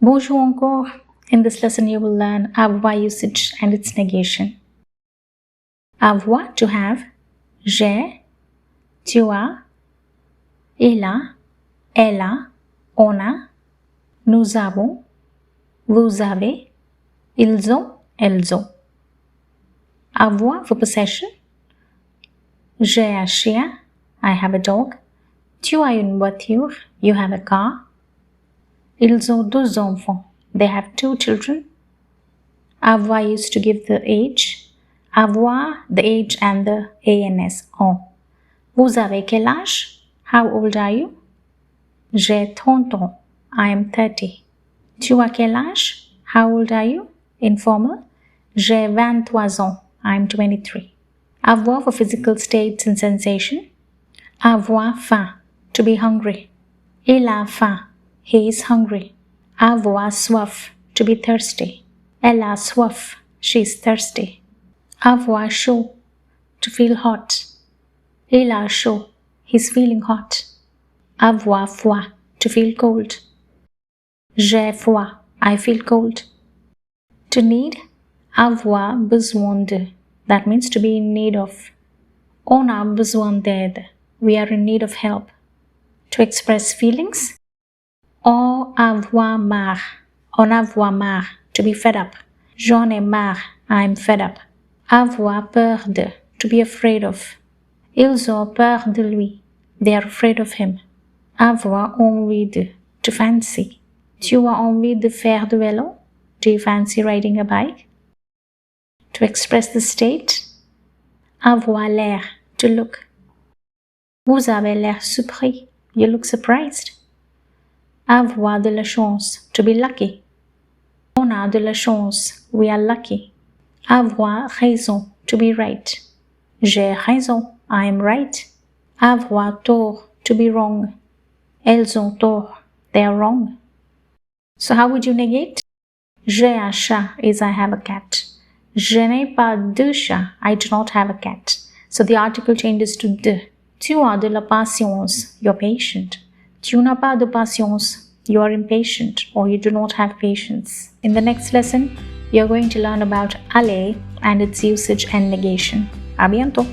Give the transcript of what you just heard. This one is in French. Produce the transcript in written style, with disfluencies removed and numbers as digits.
Bonjour encore. In this lesson, you will learn avoir usage and its negation. Avoir, to have, j'ai, tu as, il a, elle a, on a, nous avons, vous avez, ils ont, elles ont. Avoir for possession. J'ai un chien, I have a dog. Tu as une voiture, you have a car. Ils ont deux enfants, they have two children. Avoir used to give the age. Avoir, the age and the ans, on. Vous avez quel âge? How old are you? J'ai 30 ans, I am 30. Tu as quel âge? How old are you? Informal. J'ai 23 ans, I am 23. Avoir for physical states and sensation. Avoir faim, to be hungry. Il a faim, he is hungry. Avoir soif, to be thirsty. Elle a soif, she is thirsty. Avoir chaud, to feel hot. Il a chaud, he is feeling hot. Avoir froid, to feel cold. J'ai froid, I feel cold. To need, avoir besoin de, that means to be in need of. On a besoin d'aide, we are in need of help. To express feelings, en avoir marre, to be fed up. J'en ai marre, I'm fed up. Avoir peur de, to be afraid of. Ils ont peur de lui, they are afraid of him. Avoir envie de, to fancy. Tu as envie de faire du vélo? Do you fancy riding a bike? To express the state, avoir l'air, to look. Vous avez l'air surpris, you look surprised. Avoir de la chance, to be lucky. On a de la chance, we are lucky. Avoir raison, to be right. J'ai raison, I am right. Avoir tort, to be wrong. Elles ont tort, they are wrong. So how would you negate? J'ai un chat is I have a cat. Je n'ai pas de chat, I do not have a cat. So the article changes to de. Tu as de la patience, you're patient. Tu n'as pas de patience, you are impatient or you do not have patience. In the next lesson, you're going to learn about aller and its usage and negation. À bientôt!